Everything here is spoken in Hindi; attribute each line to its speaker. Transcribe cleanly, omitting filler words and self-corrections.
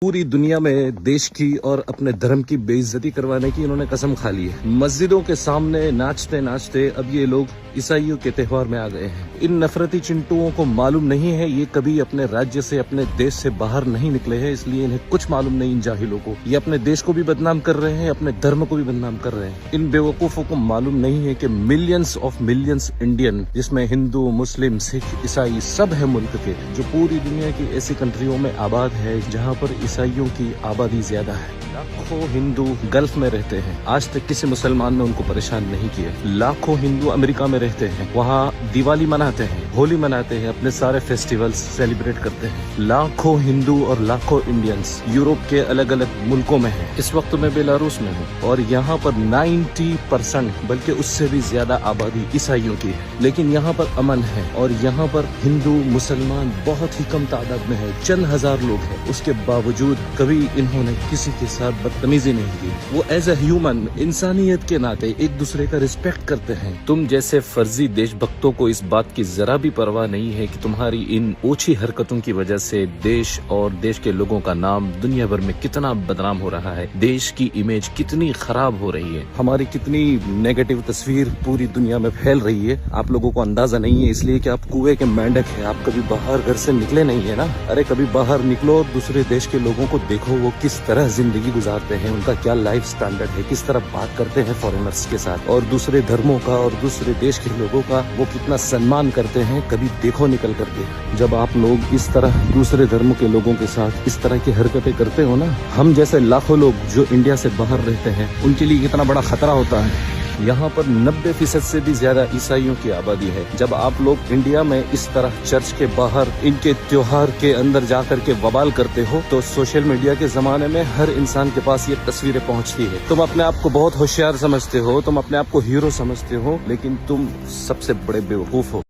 Speaker 1: पूरी दुनिया में देश की और अपने धर्म की बेइज्जती करवाने की इन्होंने कसम खा ली है। मस्जिदों के सामने नाचते नाचते अब ये लोग ईसाइयों के त्योहार में आ गए हैं। इन नफरती चिंटुओं को मालूम नहीं है ये कभी अपने राज्य से, अपने देश से बाहर नहीं निकले हैं, इसलिए इन्हें कुछ मालूम नहीं। इन जाहिलों को ये अपने देश को भी बदनाम कर रहे हैं, अपने धर्म को भी बदनाम कर रहे हैं। इन बेवकूफों को मालूम नहीं है कि मिलियंस ऑफ मिलियंस इंडियन, जिसमें हिंदू, मुस्लिम, सिख, ईसाई सब है मुल्क के, जो पूरी दुनिया की ऐसी कंट्रियों में आबाद है जहाँ पर ईसाइयों की आबादी ज्यादा है। लाखों हिंदू गल्फ में रहते हैं, आज तक किसी मुसलमान ने उनको परेशान नहीं किया। लाखों हिंदू अमेरिका में रहते हैं, वहाँ दिवाली मनाते हैं, होली मनाते हैं, अपने सारे फेस्टिवल्स सेलिब्रेट करते हैं। लाखों हिंदू और लाखों इंडियंस यूरोप के अलग अलग मुल्कों में हैं। इस वक्त मैं बेलारूस में हूँ और यहाँ पर 90% बल्कि उससे भी ज्यादा आबादी ईसाइयों की है, लेकिन यहाँ पर अमन है और यहाँ पर हिंदू मुसलमान बहुत ही कम तादाद में है, चंद हजार लोग हैं। उसके बावजूद कभी इन्होंने किसी के साथ बदतमीजी नहीं की। वो एज ए ह्यूमन, इंसानियत के नाते एक दूसरे का रिस्पेक्ट करते हैं। तुम जैसे फर्जी देशभक्तों को इस बात की जरा भी परवाह नहीं है कि तुम्हारी इन ओछी हरकतों की वजह से देश और देश के लोगों का नाम दुनिया भर में कितना बदनाम हो रहा है, देश की इमेज कितनी खराब हो रही है, हमारी कितनी नेगेटिव तस्वीर पूरी दुनिया में फैल रही है। आप लोगों को अंदाजा नहीं है, इसलिए कि आप कुएं के मेंढक है, आप कभी बाहर घर से निकले नहीं है ना। अरे कभी बाहर निकलो, दूसरे देश के लोगों को देखो वो किस तरह जिंदगी गुजारते हैं, उनका क्या लाइफ स्टैंडर्ड है, किस तरह बात करते हैं फॉरेनर्स के साथ, और दूसरे धर्मों का और दूसरे देश के लोगों का वो कितना सम्मान करते हैं, कभी देखो निकल करके। जब आप लोग इस तरह दूसरे धर्म के लोगों के साथ इस तरह की हरकतें करते हो ना, हम जैसे लाखों लोग जो इंडिया से बाहर रहते हैं उनके लिए कितना बड़ा खतरा होता है। यहाँ पर 90% से भी ज्यादा ईसाइयों की आबादी है। जब आप लोग इंडिया में इस तरह चर्च के बाहर इनके त्योहार के अंदर जाकर के बवाल करते हो, तो सोशल मीडिया के जमाने में हर इंसान के पास ये तस्वीरें पहुँचती है। तुम अपने आप को बहुत होशियार समझते हो, तुम अपने आप को हीरो समझते हो, लेकिन तुम सबसे बड़े बेवकूफ हो।